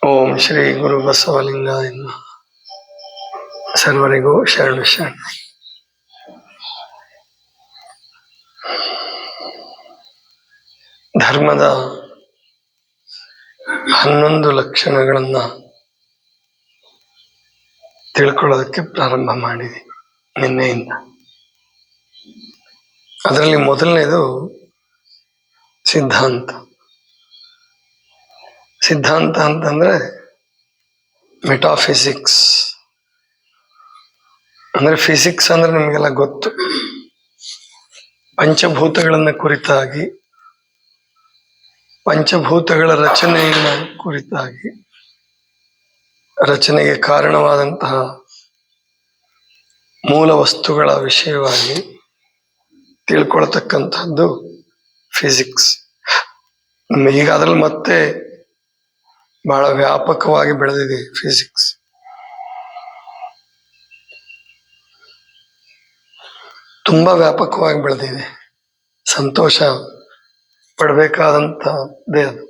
ಓಂ ಶ್ರೀ ಗುರು ಬಸವಲಿಂಗಾಯ ನಮಃ. ಸರ್ವರಿಗೂ ಶರಣ ಶರಣ. ಧರ್ಮದ 11 ಲಕ್ಷಣಗಳನ್ನ ತಿಳ್ಕೊಳ್ಳೋದಕ್ಕೆ ಪ್ರಾರಂಭ ಮಾಡಿದೆ ನಿನ್ನೆಯಿಂದ. ಅದರಲ್ಲಿ ಮೊದಲನೇದು ಸಿದ್ಧಾಂತ. ಸಿದ್ಧಾಂತ ಅಂತಂದ್ರೆ ಮೆಟಾಫಿಸಿಕ್ಸ್. ಅಂದ್ರೆ ಫಿಸಿಕ್ಸ್ ಅಂದ್ರೆ ನಿಮಗೆಲ್ಲ ಗೊತ್ತು, ಪಂಚಭೂತಗಳನ್ನ ಕುರಿತಾಗಿ, ಪಂಚಭೂತಗಳ ರಚನೆಯನ್ನ ಕುರಿತಾಗಿ, ರಚನೆಗೆ ಕಾರಣವಾದಂತಹ ಮೂಲ ವಸ್ತುಗಳ ವಿಷಯವಾಗಿ ತಿಳ್ಕೊಳ್ತಕ್ಕಂಥದ್ದು ಫಿಸಿಕ್ಸ್. ಈಗ ಅದ್ರಲ್ಲಿ ಮತ್ತೆ ಬಹಳ ವ್ಯಾಪಕವಾಗಿ ಬೆಳೆದಿದೆ ಫಿಸಿಕ್ಸ್. ತುಂಬಾ ವ್ಯಾಪಕವಾಗಿ ಬೆಳೆದಿದೆ. ಸಂತೋಷ ಪಡಬೇಕಾದಂಥದ್ದೇ ಅದು.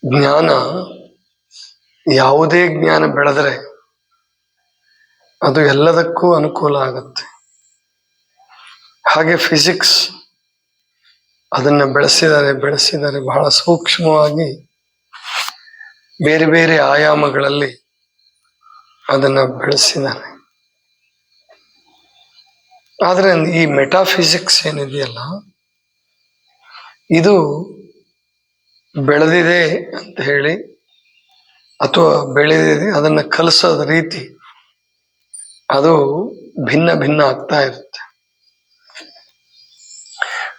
ಜ್ಞಾನ, ಯಾವುದೇ ಜ್ಞಾನ ಬೆಳೆದರೆ ಅದು ಎಲ್ಲದಕ್ಕೂ ಅನುಕೂಲ ಆಗುತ್ತೆ. ಹಾಗೆ ಫಿಸಿಕ್ಸ್ ಅದನ್ನ ಬೆಳೆಸಿದ್ದಾರೆ ಬಹಳ ಸೂಕ್ಷ್ಮವಾಗಿ, ಬೇರೆ ಬೇರೆ ಆಯಾಮಗಳಲ್ಲಿ ಅದನ್ನ ಬೆಳೆಸಿದ್ದಾರೆ. ಆದ್ರೆ ಈ ಮೆಟಾಫಿಸಿಕ್ಸ್ ಏನಿದೆಯಲ್ಲ, ಇದು ಬೆಳೆದಿದೆ ಅಂತ ಹೇಳಿ ಅಥವಾ ಬೆಳೆದಿದೆ ಅದನ್ನ ಕಲಿಸೋದ ರೀತಿ ಅದು ಭಿನ್ನ ಭಿನ್ನ ಆಗ್ತಾ ಇರುತ್ತೆ.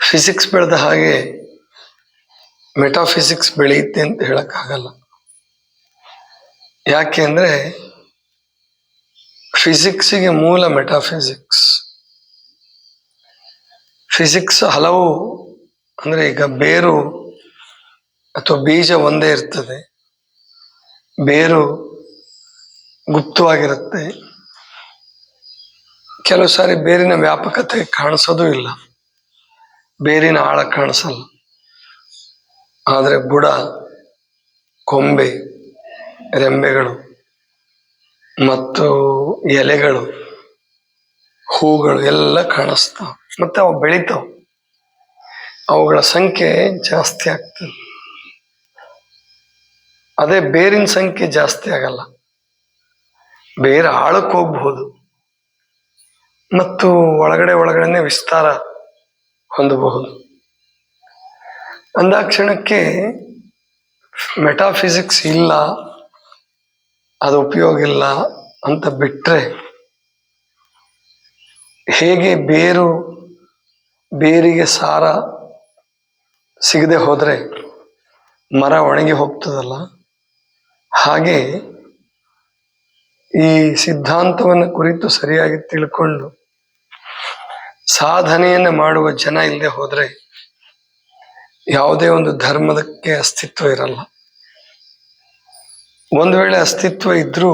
ಫಿಸಿಕ್ಸ್ ಬೆಳೆದ ಹಾಗೆ ಮೆಟಾಫಿಸಿಕ್ಸ್ ಬೆಳೆಯುತ್ತೆ ಅಂತ ಹೇಳಕ್ಕಾಗಲ್ಲ. ಯಾಕೆ ಅಂದ್ರೆ ಫಿಸಿಕ್ಸಿಗೆ ಮೂಲ ಮೆಟಾಫಿಸಿಕ್ಸ್. ಫಿಸಿಕ್ಸ್ ಹಲವು, ಅಂದ್ರೆ ಈಗ ಬೇರು ಅಥವಾ ಬೀಜ ಒಂದೇ ಇರ್ತದೆ, ಬೇರು ಗುಪ್ತವಾಗಿರುತ್ತೆ. ಕೆಲವು ಸಾರಿ ಬೇರಿನ ವ್ಯಾಪಕತೆ ಕಾಣಿಸೋದು ಇಲ್ಲ, ಬೇರಿನ ಆಳ ಕಾಣಿಸಲ್ಲ. ಆದರೆ ಬುಡ, ಕೊಂಬೆ, ರೆಂಬೆಗಳು ಮತ್ತು ಎಲೆಗಳು, ಹೂಗಳು ಎಲ್ಲ ಕಾಣಿಸ್ತಾವ. ಮತ್ತೆ ಅವು ಬೆಳಿತಾವ, ಅವುಗಳ ಸಂಖ್ಯೆ ಜಾಸ್ತಿ ಆಗ್ತದೆ. ಅದೇ ಬೇರಿನ ಸಂಖ್ಯೆ ಜಾಸ್ತಿ ಆಗಲ್ಲ. ಬೇರೆ ಆಳಕ್ಕೆ ಹೋಗ್ಬಹುದು ಮತ್ತು ಒಳಗಡೆನೆ ವಿಸ್ತಾರ ಹೊಂದಬಹುದು. ಅಂದಾಕ್ಷಣಕ್ಕೆ ಮೆಟಾಫಿಸಿಕ್ಸ್ ಇಲ್ಲ, ಅದು ಉಪಯೋಗ ಇಲ್ಲ ಅಂತ ಬಿಟ್ರೆ, ಹೇಗೆ ಬೇರಿಗೆ ಸಾರ ಸಿಗದೆ ಹೋದ್ರೆ ಮರ ಒಣಗಿ ಹೋಗ್ತದಲ್ಲ, ಹಾಗೆ ಈ ಸಿದ್ಧಾಂತವನ್ನು ಕುರಿತು ಸರಿಯಾಗಿ ತಿಳ್ಕೊಂಡು ಸಾಧನೆಯನ್ನು ಮಾಡುವ ಜನ ಇಲ್ಲದೆ ಹೋದ್ರೆ ಯಾವುದೇ ಒಂದು ಧರ್ಮದಕ್ಕೆ ಅಸ್ತಿತ್ವ ಇರಲ್ಲ. ಒಂದು ವೇಳೆ ಅಸ್ತಿತ್ವ ಇದ್ರೂ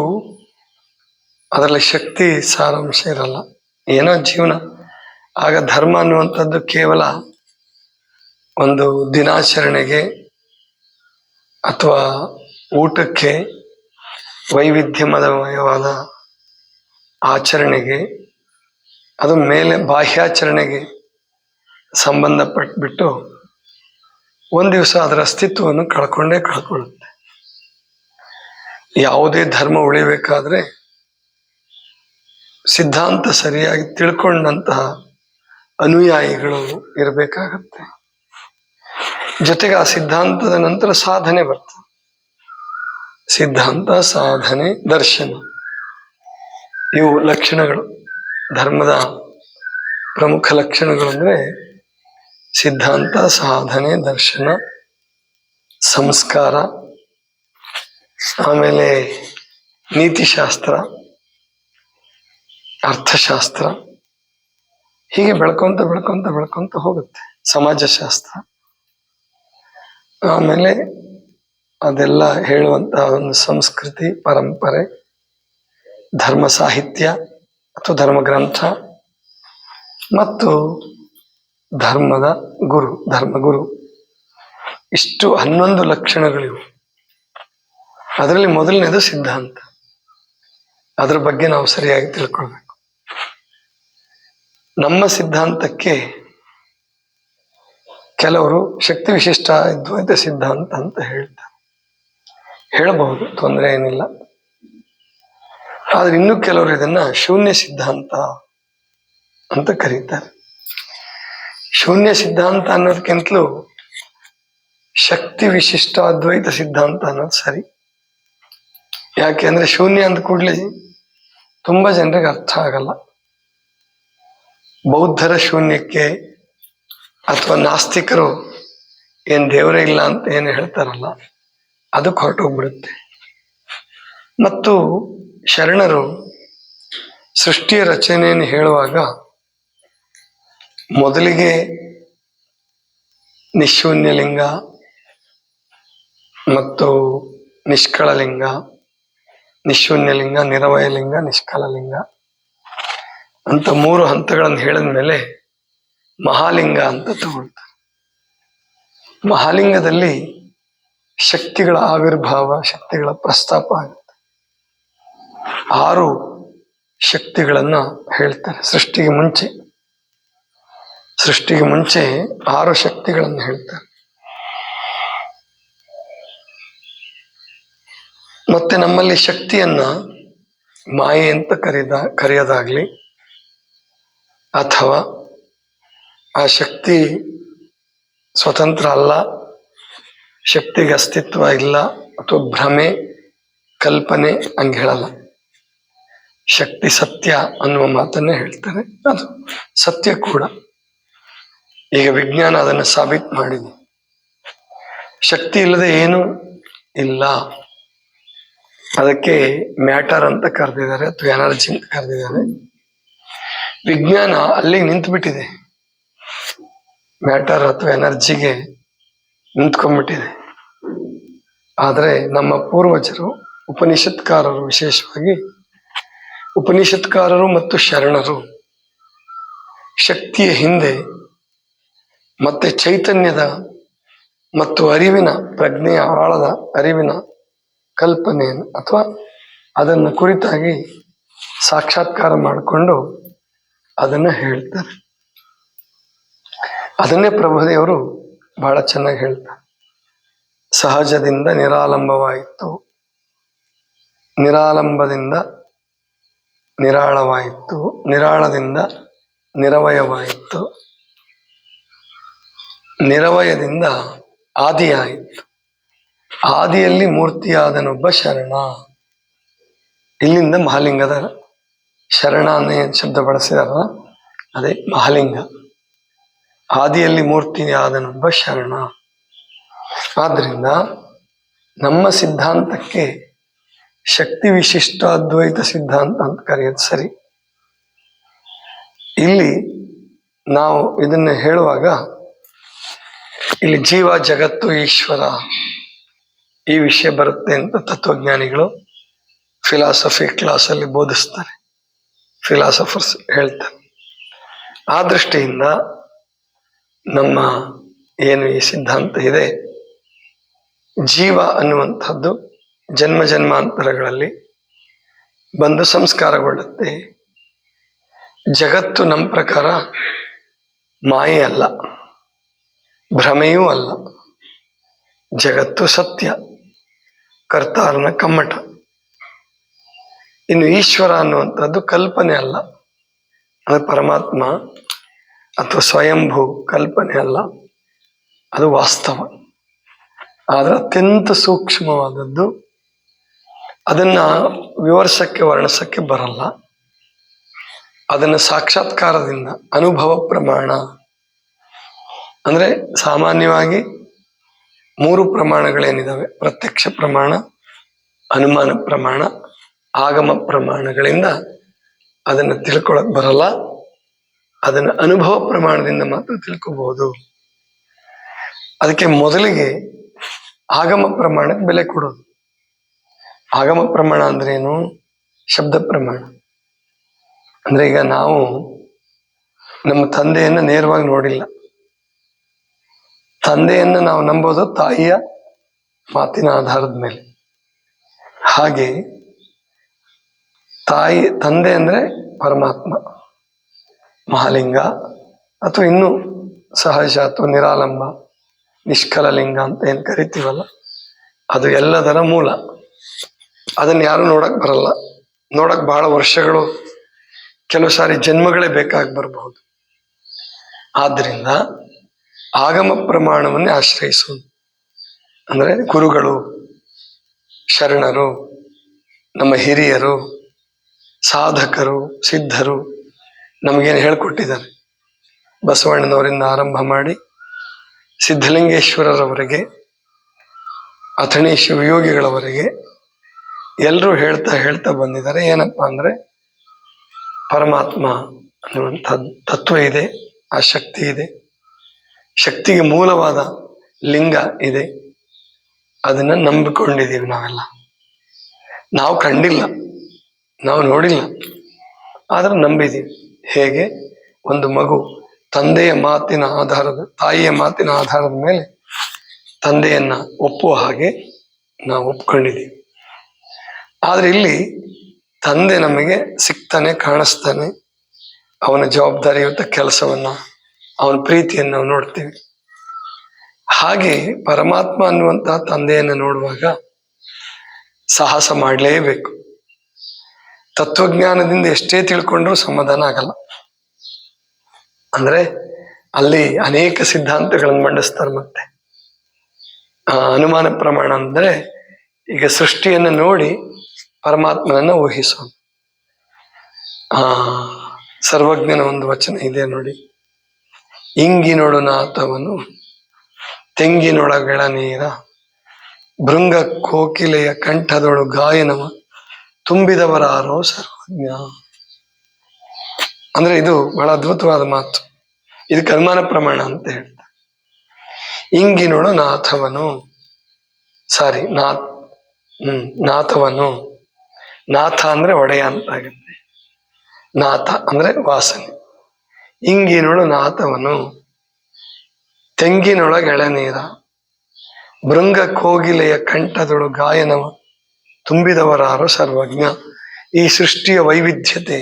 ಅದರಲ್ಲಿ ಶಕ್ತಿ, ಸಾರಾಂಶ ಇರಲ್ಲ, ಏನೋ ಜೀವನ. ಆಗ ಧರ್ಮ ಅನ್ನುವಂಥದ್ದು ಕೇವಲ ಒಂದು ದಿನಾಚರಣೆಗೆ ಅಥವಾ ಊಟಕ್ಕೆ, ವೈವಿಧ್ಯಮಯವಾದ ಆಚರಣೆಗೆ, ಅದು ಮೇಲೆ ಬಾಹ್ಯಾಚರಣೆಗೆ ಸಂಬಂಧಪಟ್ಬಿಟ್ಟು ಒಂದು ದಿವಸ ಅದರ ಅಸ್ತಿತ್ವವನ್ನು ಕಳ್ಕೊಳ್ಳುತ್ತೆ. ಯಾವುದೇ ಧರ್ಮ ಉಳಿಬೇಕಾದ್ರೆ ಸಿದ್ಧಾಂತ ಸರಿಯಾಗಿ ತಿಳ್ಕೊಂಡಂತಹ ಅನುಯಾಯಿಗಳು ಇರಬೇಕಾಗತ್ತೆ. ಜೊತೆಗೆ ಆ ಸಿದ್ಧಾಂತದ ನಂತರ ಸಾಧನೆ ಬರ್ತದೆ. ಸಿದ್ಧಾಂತ, ಸಾಧನೆ, ದರ್ಶನ, ಇವು ಲಕ್ಷಣಗಳು. ಧರ್ಮದ ಪ್ರಮುಖ ಲಕ್ಷಣಗಳು ಅಂದ್ರೆ ಸಿದ್ಧಾಂತ, ಸಾಧನೆ, ದರ್ಶನ, ಸಂಸ್ಕಾರ, ಆಮೇಲೆ ನೀತಿಶಾಸ್ತ್ರ, ಅರ್ಥಶಾಸ್ತ್ರ, ಹೀಗೆ ಬೆಳ್ಕೊಂತ ಹೋಗುತ್ತೆ. ಸಮಾಜಶಾಸ್ತ್ರ, ಆಮೇಲೆ ಅದೆಲ್ಲ ಹೇಳುವಂತಹ ಒಂದು ಸಂಸ್ಕೃತಿ, ಪರಂಪರೆ, ಧರ್ಮ ಸಾಹಿತ್ಯ ಅಥವಾ ಧರ್ಮಗ್ರಂಥ ಮತ್ತು ಧರ್ಮಗುರು. ಇಷ್ಟು 11 ಲಕ್ಷಣಗಳಿವು. ಅದರಲ್ಲಿ ಮೊದಲನೇದು ಸಿದ್ಧಾಂತ. ಅದ್ರ ಬಗ್ಗೆ ನಾವು ಸರಿಯಾಗಿ ತಿಳ್ಕೊಳ್ಬೇಕು. ನಮ್ಮ ಸಿದ್ಧಾಂತಕ್ಕೆ ಕೆಲವರು ಶಕ್ತಿ ವಿಶಿಷ್ಟ ಅದ್ವೈತ ಸಿದ್ಧಾಂತ ಅಂತ ಹೇಳ್ತಾರೆ. ಹೇಳಬಹುದು, ತೊಂದರೆ ಏನಿಲ್ಲ. ಆದ್ರೆ ಇನ್ನು ಕೆಲವರು ಇದನ್ನ ಶೂನ್ಯ ಸಿದ್ಧಾಂತ ಅಂತ ಕರೀತಾರೆ. ಶೂನ್ಯ ಸಿದ್ಧಾಂತ ಅನ್ನೋದಕ್ಕಿಂತಲೂ ಶಕ್ತಿ ವಿಶಿಷ್ಟ ಅದ್ವೈತ ಸಿದ್ಧಾಂತ ಅನ್ನೋದು ಸರಿ. ಯಾಕೆಂದ್ರೆ ಶೂನ್ಯ ಅಂದ ಕೂಡಲೇ ತುಂಬಾ ಜನರಿಗೆ ಅರ್ಥ ಆಗಲ್ಲ. ಬೌದ್ಧರ ಶೂನ್ಯಕ್ಕೆ ಅಥವಾ ನಾಸ್ತಿಕರು ಏನ್ ದೇವರೇ ಇಲ್ಲ ಅಂತ ಏನು ಹೇಳ್ತಾರಲ್ಲ, ಅದಕ್ಕೆ ಹೊರಟೋಗ್ಬಿಡುತ್ತೆ. ಮತ್ತು ಶರಣರು ಸೃಷ್ಟಿಯ ರಚನೆಯನ್ನು ಹೇಳುವಾಗ ಮೊದಲಿಗೆ ನಿಶೂನ್ಯ ಲಿಂಗ ಮತ್ತು ನಿಷ್ಕಳ ಲಿಂಗ, ನಿಶೂನ್ಯ ಲಿಂಗ, ನಿರವಯ ಲಿಂಗ, ನಿಷ್ಕಳ ಲಿಂಗ ಅಂತ 3 ಹಂತಗಳನ್ನು ಹೇಳಿದ ಮೇಲೆ ಮಹಾಲಿಂಗ ಅಂತ ತಗೊಳ್ತಾರೆ. ಮಹಾಲಿಂಗದಲ್ಲಿ ಶಕ್ತಿಗಳ ಆವಿರ್ಭಾವ, ಶಕ್ತಿಗಳ ಪ್ರಸ್ತಾಪ ಆಗುತ್ತೆ. 6 ಶಕ್ತಿಗಳನ್ನ ಹೇಳ್ತಾರೆ. ಸೃಷ್ಟಿಗೆ ಮುಂಚೆ 6 ಶಕ್ತಿಗಳನ್ನು ಹೇಳ್ತಾರೆ. ಮತ್ತೆ ನಮ್ಮಲ್ಲಿ ಶಕ್ತಿಯನ್ನ ಮಾಯೆ ಅಂತ ಕರೆಯೋದಾಗ್ಲಿ, ಅಥವಾ ಆ ಶಕ್ತಿ ಸ್ವತಂತ್ರ ಅಲ್ಲ, ಶಕ್ತಿಗೆ ಅಸ್ತಿತ್ವ ಇಲ್ಲ, ಅಥವಾ ಭ್ರಮೆ, ಕಲ್ಪನೆ ಹಂಗೆ ಹೇಳಲ್ಲ. ಶಕ್ತಿ ಸತ್ಯ ಅನ್ನುವ ಮಾತನ್ನೇ ಹೇಳ್ತಾರೆ. ಅದು ಸತ್ಯ ಕೂಡ. ಈಗ ವಿಜ್ಞಾನ ಅದನ್ನು ಸಾಬೀತು ಮಾಡಿದೆ. ಶಕ್ತಿ ಇಲ್ಲದೆ ಏನು ಇಲ್ಲ. ಅದಕ್ಕೆ ಮ್ಯಾಟರ್ ಅಂತ ಕರೆದಿದ್ದಾರೆ, ಅಥವಾ ಎನರ್ಜಿ ಅಂತ ಕರೆದಿದ್ದಾರೆ. ವಿಜ್ಞಾನ ಅಲ್ಲಿಗೆ ನಿಂತುಬಿಟ್ಟಿದೆ. ಮ್ಯಾಟರ್ ಅಥವಾ ಎನರ್ಜಿಗೆ ನಿಂತ್ಕೊಂಡ್ಬಿಟ್ಟಿದೆ. ಆದರೆ ನಮ್ಮ ಪೂರ್ವಜರು, ಉಪನಿಷತ್ಕಾರರು, ವಿಶೇಷವಾಗಿ ಉಪನಿಷತ್ಕಾರರು ಮತ್ತು ಶರಣರು ಶಕ್ತಿಯ ಹಿಂದೆ ಮತ್ತೆ ಚೈತನ್ಯದ ಮತ್ತು ಅರಿವಿನ, ಪ್ರಜ್ಞೆಯ ಆಳದ ಅರಿವಿನ ಕಲ್ಪನೆಯನ್ನು ಅಥವಾ ಅದನ್ನು ಕುರಿತಾಗಿ ಸಾಕ್ಷಾತ್ಕಾರ ಮಾಡಿಕೊಂಡು ಅದನ್ನು ಹೇಳ್ತಾರೆ. ಅದನ್ನೇ ಪ್ರಭುದೇವರು ಬಹಳ ಚೆನ್ನಾಗಿ ಹೇಳ್ತಾರೆ. ಸಹಜದಿಂದ ನಿರಾಲಂಬವಾಯಿತು, ನಿರಾಲಂಬದಿಂದ ನಿರಾಳವಾಯಿತು, ನಿರಾಳದಿಂದ ನಿರವಯವಾಯಿತು, ನಿರವಯದಿಂದ ಆದಿಯಾಯಿತು, ಆದಿಯಲ್ಲಿ ಮೂರ್ತಿಯಾದನೊಬ್ಬ ಶರಣ. ಇಲ್ಲಿಂದ ಮಹಾಲಿಂಗದ ಶರಣ ಅನ್ನೋ ಏನು ಶಬ್ದ ಬಳಸಿದಾರಲ್ಲ, ಅದೇ ಮಹಾಲಿಂಗ. ಆದಿಯಲ್ಲಿ ಮೂರ್ತಿಯಾದನೊಬ್ಬ ಶರಣ. ಆದ್ರಿಂದ ನಮ್ಮ ಸಿದ್ಧಾಂತಕ್ಕೆ ಶಕ್ತಿ ವಿಶಿಷ್ಟ ಅದ್ವೈತ ಸಿದ್ಧಾಂತ ಅಂತ ಕರೆಯೋದು ಸರಿ. ಇಲ್ಲಿ ನಾವು ಇದನ್ನು ಹೇಳುವಾಗ ಇಲ್ಲಿ ಜೀವ, ಜಗತ್ತು, ಈಶ್ವರ ಈ ವಿಷಯ ಬರುತ್ತೆ ಅಂತ ತತ್ವಜ್ಞಾನಿಗಳು ಫಿಲಾಸಫಿ ಕ್ಲಾಸಲ್ಲಿ ಬೋಧಿಸ್ತಾರೆ, ಫಿಲಾಸಫರ್ಸ್ ಹೇಳ್ತಾರೆ. ಆ ದೃಷ್ಟಿಯಿಂದ ನಮ್ಮ ಏನು ಈ ಸಿದ್ಧಾಂತ ಇದೆ, ಜೀವ ಅನ್ನುವಂಥದ್ದು ಜನ್ಮ ಜನ್ಮಾಂತರಗಳಲ್ಲಿ ಬಂದು ಸಂಸ್ಕಾರಗೊಳ್ಳುತ್ತೆ. ಜಗತ್ತು ನಮ್ಮ ಪ್ರಕಾರ ಮಾಯೆ ಅಲ್ಲ, ಭ್ರಮೆಯೂ ಅಲ್ಲ. ಜಗತ್ತು ಸತ್ಯ, ಕರ್ತಾರನ ಕಮ್ಮಟ. ಇನ್ನು ಈಶ್ವರ ಅನ್ನುವಂಥದ್ದು ಕಲ್ಪನೆ ಅಲ್ಲ, ಅದು ಪರಮಾತ್ಮ ಅಥವಾ ಸ್ವಯಂಭೂ ಕಲ್ಪನೆ ಅಲ್ಲ, ಅದು ವಾಸ್ತವ. ಆದರೆ ಅತ್ಯಂತ ಸೂಕ್ಷ್ಮವಾದದ್ದು. ಅದನ್ನ ವಿವರಿಸಕ್ಕೆ, ವರ್ಣಿಸಕ್ಕೆ ಬರಲ್ಲ. ಅದನ್ನು ಸಾಕ್ಷಾತ್ಕಾರದಿಂದ, ಅನುಭವ ಪ್ರಮಾಣ ಅಂದ್ರೆ ಸಾಮಾನ್ಯವಾಗಿ 3 ಪ್ರಮಾಣಗಳೇನಿದಾವೆ, ಪ್ರತ್ಯಕ್ಷ ಪ್ರಮಾಣ, ಅನುಮಾನ ಪ್ರಮಾಣ, ಆಗಮ ಪ್ರಮಾಣಗಳಿಂದ ಅದನ್ನು ತಿಳ್ಕೊಳಕ್ ಬರಲ್ಲ. ಅದನ್ನು ಅನುಭವ ಪ್ರಮಾಣದಿಂದ ಮಾತ್ರ ತಿಳ್ಕೋಬಹುದು. ಅದಕ್ಕೆ ಮೊದಲಿಗೆ ಆಗಮ ಪ್ರಮಾಣಕ್ಕೆ ಬೆಲೆ ಕೊಡೋದು. ಆಗಮ ಪ್ರಮಾಣ ಅಂದ್ರೆ ಏನು? ಶಬ್ದ ಪ್ರಮಾಣ. ಅಂದ್ರೆ ಈಗ ನಾವು ನಮ್ಮ ತಂದೆಯನ್ನ ನೇರವಾಗಿ ನೋಡಿಲ್ಲ. ತಂದೆಯನ್ನು ನಾವು ನಂಬೋದು ತಾಯಿಯ ಮಾತಿನ ಆಧಾರದ ಮೇಲೆ. ಹಾಗೆ ತಂದೆ ಅಂದ್ರೆ ಪರಮಾತ್ಮ ಮಹಾಲಿಂಗ, ಅಥವಾ ಇನ್ನು ಸಹಜ ಅಥವಾ ನಿರಾಲಂಬ ನಿಷ್ಕಲ ಲಿಂಗ ಅಂತ ಏನ್ ಕರಿತೀವಲ್ಲ, ಅದು ಎಲ್ಲದರ ಮೂಲ. ಅದನ್ನ ಯಾರು ನೋಡಕ್ ಬರಲ್ಲ. ನೋಡಕ್ ಬಹಳ ವರ್ಷಗಳು, ಕೆಲವು ಸಾರಿ ಜನ್ಮಗಳೇ ಬೇಕಾಗಿ ಬರಬಹುದು. ಆದ್ರಿಂದ ಆಗಮ ಪ್ರಮಾಣವನ್ನೇ ಆಶ್ರಯಿಸುವುದು, ಅಂದ್ರೆ ಗುರುಗಳು, ಶರಣರು, ನಮ್ಮ ಹಿರಿಯರು, ಸಾಧಕರು, ಸಿದ್ಧರು ನಮಗೇನು ಹೇಳ್ಕೊಟ್ಟಿದ್ದಾರೆ. ಬಸವಣ್ಣನವರಿಂದ ಆರಂಭ ಮಾಡಿ ಸಿದ್ಧಲಿಂಗೇಶ್ವರರವರೆಗೆ, ಅಥಣಿ ಶಿವಯೋಗಿಗಳವರೆಗೆ ಎಲ್ಲರೂ ಹೇಳ್ತಾ ಬಂದಿದ್ದಾರೆ. ಏನಪ್ಪಾ ಅಂದ್ರೆ ಪರಮಾತ್ಮ ಅನ್ನುವಂಥ ತತ್ವ ಇದೆ, ಆ ಶಕ್ತಿ ಇದೆ, ಶಕ್ತಿಗೆ ಮೂಲವಾದ ಲಿಂಗ ಇದೆ. ಅದನ್ನ ನಂಬಿಕೊಂಡಿದ್ದೀವಿ ನಾವೆಲ್ಲ. ನಾವು ಕಂಡಿಲ್ಲ, ನಾವು ನೋಡಿಲ್ಲ, ಆದ್ರೆ ನಂಬಿದ್ದೀವಿ. ಹೇಗೆ ಒಂದು ಮಗು ತಾಯಿಯ ಮಾತಿನ ಆಧಾರದ ಮೇಲೆ ತಂದೆಯನ್ನ ಒಪ್ಪುವ ಹಾಗೆ ನಾವು ಒಪ್ಕೊಂಡಿದ್ದೀವಿ. ಆದ್ರೆ ಇಲ್ಲಿ ತಂದೆ ನಮಗೆ ಸಿಗ್ತಾನೆ, ಕಾಣಿಸ್ತಾನೆ, ಅವನ ಜವಾಬ್ದಾರಿಯುತ ಕೆಲಸವನ್ನ, ಅವನ ಪ್ರೀತಿಯನ್ನು ನಾವು ನೋಡ್ತೀವಿ. ಹಾಗೆ ಪರಮಾತ್ಮ ಅನ್ನುವಂತಹ ತಂದೆಯನ್ನು ನೋಡುವಾಗ ಸಾಹಸ ಮಾಡಲೇಬೇಕು. ತತ್ವಜ್ಞಾನದಿಂದ ಎಷ್ಟೇ ತಿಳ್ಕೊಂಡ್ರೂ ಸಮಾಧಾನ ಆಗಲ್ಲ. ಅಂದ್ರೆ ಅಲ್ಲಿ ಅನೇಕ ಸಿದ್ಧಾಂತಗಳನ್ನು ಮಂಡಿಸ್ತಾರೆ. ಮತ್ತೆ ಅನುಮಾನ ಪ್ರಮಾಣ ಅಂದ್ರೆ ಈಗ ಸೃಷ್ಟಿಯನ್ನು ನೋಡಿ ಪರಮಾತ್ಮನನ್ನ ಊಹಿಸೋದು. ಸರ್ವಜ್ಞನ ಒಂದು ವಚನ ಇದೆ ನೋಡಿ, ಇಂಗಿನೊಡು ನಾಥವನು ತೆಂಗಿನೊಳಗೆಳ ನೀರ ಭೃಂಗ ಕೋಕಿಲೆಯ ಕಂಠದೊಳು ಗಾಯನವ ತುಂಬಿದವರಾರೋ ಸರ್ವಜ್ಞ. ಅಂದ್ರೆ ಇದು ಬಹಳ ಅದ್ಭುತವಾದ ಮಾತು. ಇದಕ್ಕೆ ಅನುಮಾನ ಪ್ರಮಾಣ ಅಂತ ಹೇಳ್ತಾರೆ. ಇಂಗಿನೊಳು ನಾಥವನು, ನಾಥವನು, ನಾಥ ಅಂದ್ರೆ ಒಡೆಯ ಅಂತ ಆಗುತ್ತೆ. ನಾಥ ಅಂದ್ರೆ ವಾಸನೆ. ಇಂಗಿನೊಳು ನಾಥವನು ತೆಂಗಿನೊಳಗೆ ಎಳನೀರ ಭೃಂಗ ಕೋಗಿಲೆಯ ಕಂಠದೊಳು ಗಾಯನವ ತುಂಬಿದವರಾರು ಸರ್ವಜ್ಞ. ಈ ಸೃಷ್ಟಿಯ ವೈವಿಧ್ಯತೆ,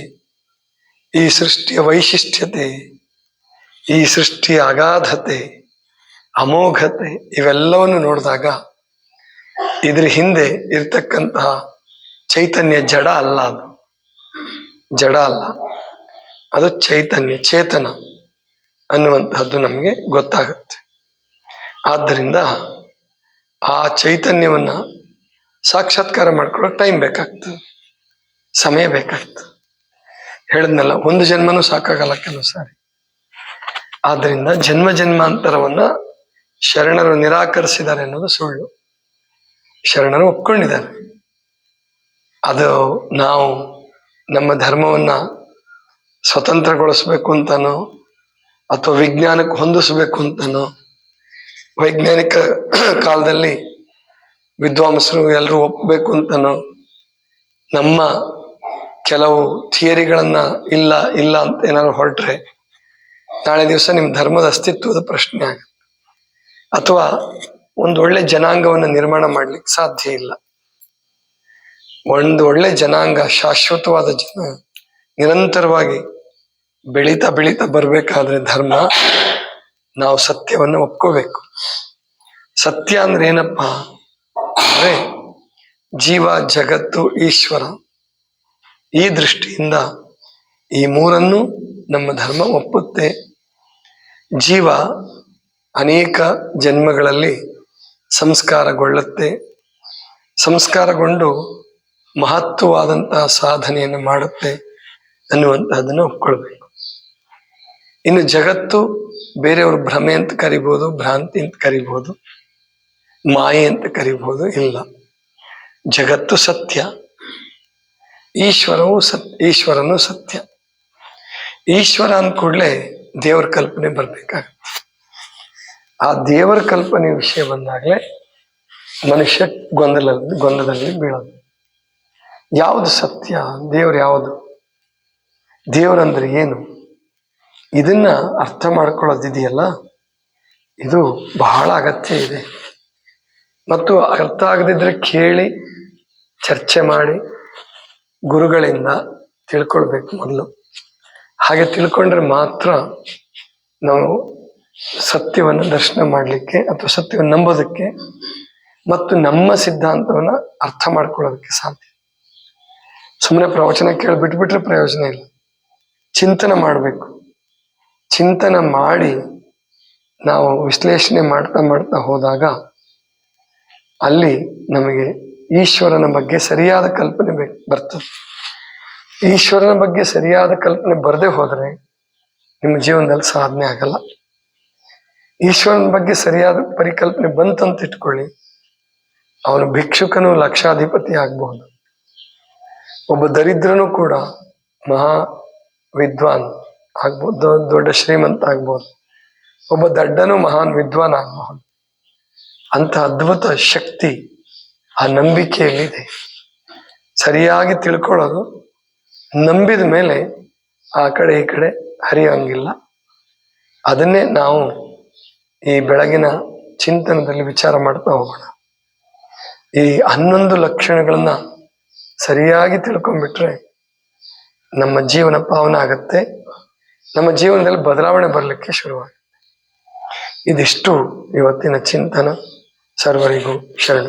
ಈ ಸೃಷ್ಟಿಯ ವೈಶಿಷ್ಟ್ಯತೆ, ಈ ಸೃಷ್ಟಿಯ ಅಗಾಧತೆ, ಅಮೋಘತೆ ಇವೆಲ್ಲವನ್ನು ನೋಡಿದಾಗ ಇದ್ರ ಹಿಂದೆ ಇರ್ತಕ್ಕಂತಹ ಚೈತನ್ಯ ಜಡ ಅಲ್ಲ, ಅದು ಜಡ ಅಲ್ಲ, ಅದು ಚೈತನ್ಯ, ಚೇತನ ಅನ್ನುವಂತಹದ್ದು ನಮಗೆ ಗೊತ್ತಾಗುತ್ತೆ. ಆದ್ದರಿಂದ ಆ ಚೈತನ್ಯವನ್ನ ಸಾಕ್ಷಾತ್ಕಾರ ಮಾಡ್ಕೊಳ್ಳೋಕೆ ಟೈಮ್ ಬೇಕಾಗ್ತದೆ, ಸಮಯ ಬೇಕಾಗ್ತದೆ. ಹೇಳಿದ್ನಲ್ಲ, ಒಂದು ಜನ್ಮನೂ ಸಾಕಾಗಲ್ಲ ಕೆಲವು ಸಾರಿ. ಆದ್ರಿಂದ ಜನ್ಮಾಂತರವನ್ನ ಶರಣರು ನಿರಾಕರಿಸಿದ್ದಾರೆ ಅನ್ನೋದು ಸುಳ್ಳು. ಶರಣರು ಒಪ್ಕೊಂಡಿದ್ದಾರೆ. ಅದು ನಾವು ನಮ್ಮ ಧರ್ಮವನ್ನ ಸ್ವತಂತ್ರಗೊಳಿಸ್ಬೇಕು ಅಂತನೋ ಅಥವಾ ವಿಜ್ಞಾನಕ್ಕೆ ಹೊಂದಿಸ್ಬೇಕು ಅಂತನೋ, ವೈಜ್ಞಾನಿಕ ಕಾಲದಲ್ಲಿ ವಿದ್ವಾಂಸರು ಎಲ್ಲರೂ ಒಪ್ಪಬೇಕು ಅಂತನೋ, ನಮ್ಮ ಕೆಲವು ಥಿಯರಿಗಳನ್ನ ಇಲ್ಲ ಅಂತ ಏನಾದ್ರು ಹೊರಟ್ರೆ ನಾಳೆ ದಿವಸ ನಿಮ್ಮ ಧರ್ಮದ ಅಸ್ತಿತ್ವದ ಪ್ರಶ್ನೆ ಆಗುತ್ತೆ. ಅಥವಾ ಒಂದು ಒಳ್ಳೆ ಜನಾಂಗವನ್ನು ನಿರ್ಮಾಣ ಮಾಡ್ಲಿಕ್ಕೆ ಸಾಧ್ಯ ಇಲ್ಲ. ಒಂದು ಒಳ್ಳೆ ಜನಾಂಗ, ಶಾಶ್ವತವಾದ ಜನ ನಿರಂತರವಾಗಿ ಬೆಳೀತಾ ಬರ್ಬೇಕಾದ್ರೆ ಧರ್ಮ, ನಾವು ಸತ್ಯವನ್ನು ಒಪ್ಕೋಬೇಕು. ಸತ್ಯ ಅಂದ್ರೆ ಏನಪ್ಪಾ ಅಂದ್ರೆ ಜೀವ, ಜಗತ್ತು, ಈಶ್ವರ. ಈ ದೃಷ್ಟಿಯಿಂದ ಈ ಮೂರನ್ನು ನಮ್ಮ ಧರ್ಮ ಒಪ್ಪುತ್ತೆ. ಜೀವ ಅನೇಕ ಜನ್ಮಗಳಲ್ಲಿ ಸಂಸ್ಕಾರಗೊಳ್ಳುತ್ತೆ, ಸಂಸ್ಕಾರಗೊಂಡು ಮಹತ್ವವಾದಂತಹ ಸಾಧನೆಯನ್ನು ಮಾಡುತ್ತೆ ಅನ್ನುವಂತಹದನ್ನು ಒಪ್ಕೊಳ್ಬೇಕು. ಇನ್ನು ಜಗತ್ತು ಬೇರೆಯವರು ಭ್ರಮೆ ಅಂತ ಕರಿಬಹುದು, ಭ್ರಾಂತಿ ಅಂತ ಕರಿಬಹುದು, ಮಾಯೆ ಅಂತ ಕರಿಬಹುದು. ಇಲ್ಲ, ಜಗತ್ತು ಸತ್ಯ, ಈಶ್ವರನು ಸತ್ಯ. ಈಶ್ವರ ಅಂದ ಕೂಡಲೇ ದೇವರ ಕಲ್ಪನೆ ಬರ್ಬೇಕಾಗತ್ತೆ. ಆ ದೇವರ ಕಲ್ಪನೆ ವಿಷಯ ಬಂದಾಗಲೇ ಮನುಷ್ಯ ಗೊಂದಲದಲ್ಲಿ ಬೀಳೋದು. ಯಾವುದು ಸತ್ಯ, ದೇವ್ರು ಯಾವುದು, ದೇವರಂದ್ರೆ ಏನು, ಇದನ್ನ ಅರ್ಥ ಮಾಡ್ಕೊಳ್ಳೋದಿದೆಯಲ್ಲ, ಇದು ಬಹಳ ಅಗತ್ಯ ಇದೆ. ಮತ್ತು ಅರ್ಥ ಆಗದಿದ್ರೆ ಕೇಳಿ ಚರ್ಚೆ ಮಾಡಿ ಗುರುಗಳಿಂದ ತಿಳ್ಕೊಳ್ಬೇಕು ಮೊದಲು. ಹಾಗೆ ತಿಳ್ಕೊಂಡ್ರೆ ಮಾತ್ರ ನಾವು ಸತ್ಯವನ್ನು ದರ್ಶನ ಮಾಡಲಿಕ್ಕೆ ಅಥವಾ ಸತ್ಯವನ್ನು ನಂಬೋದಕ್ಕೆ ಮತ್ತು ನಮ್ಮ ಸಿದ್ಧಾಂತವನ್ನು ಅರ್ಥ ಮಾಡ್ಕೊಳ್ಳೋದಕ್ಕೆ ಸಾಧ್ಯ. ಸುಮ್ಮನೆ ಪ್ರವಚನ ಕೇಳಿ ಬಿಟ್ಬಿಟ್ರೆ ಪ್ರಯೋಜನ ಇಲ್ಲ. ಚಿಂತನೆ ಮಾಡಬೇಕು. ಚಿಂತನೆ ಮಾಡಿ ನಾವು ವಿಶ್ಲೇಷಣೆ ಮಾಡ್ತಾ ಮಾಡ್ತಾ ಹೋದಾಗ ಅಲ್ಲಿ ನಮಗೆ ಈಶ್ವರನ ಬಗ್ಗೆ ಸರಿಯಾದ ಕಲ್ಪನೆ ಬರ್ತದೆ. ಈಶ್ವರನ ಬಗ್ಗೆ ಸರಿಯಾದ ಕಲ್ಪನೆ ಬರದೇ ಹೋದರೆ ನಿಮ್ಮ ಜೀವನದಲ್ಲಿ ಸಾಧನೆ ಆಗಲ್ಲ. ಈಶ್ವರನ ಬಗ್ಗೆ ಸರಿಯಾದ ಪರಿಕಲ್ಪನೆ ಬಂತಂತ ಇಟ್ಕೊಳ್ಳಿ, ಅವನು ಭಿಕ್ಷುಕನು ಲಕ್ಷಾಧಿಪತಿ ಆಗ್ಬಹುದು, ಒಬ್ಬ ದರಿದ್ರನು ಕೂಡ ಮಹಾ ವಿದ್ವಾನ್ ಆಗ್ಬೋದು, ದೊಡ್ಡ ಶ್ರೀಮಂತ ಆಗ್ಬೋದು, ಒಬ್ಬ ದಡ್ಡನು ಮಹಾನ್ ವಿದ್ವಾನ್ ಆಗಬಹುದು. ಅಂತ ಅದ್ಭುತ ಶಕ್ತಿ ಆ ನಂಬಿಕೆಯಲ್ಲಿದೆ. ಸರಿಯಾಗಿ ತಿಳ್ಕೊಳ್ಳೋದು, ನಂಬಿದ ಮೇಲೆ ಆ ಕಡೆ ಈ ಕಡೆ ಹರಿಯೋಂಗಿಲ್ಲ. ಅದನ್ನೇ ನಾವು ಈ ಬೆಳಗಿನ ಚಿಂತನದಲ್ಲಿ ವಿಚಾರ ಮಾಡ್ತಾ ಹೋಗೋಣ. ಈ 11 ಲಕ್ಷಣಗಳನ್ನ ಸರಿಯಾಗಿ ತಿಳ್ಕೊಂಡ್ಬಿಟ್ರೆ ನಮ್ಮ ಜೀವನ ಪಾವನ ಆಗತ್ತೆ, ನಮ್ಮ ಜೀವನದಲ್ಲಿ ಬದಲಾವಣೆ ಬರಲಿಕ್ಕೆ ಶುರುವಾಗುತ್ತೆ. ಇದಿಷ್ಟು ಇವತ್ತಿನ ಚಿಂತನ. ಸರ್ವರಿಗೂ ಶರಣ.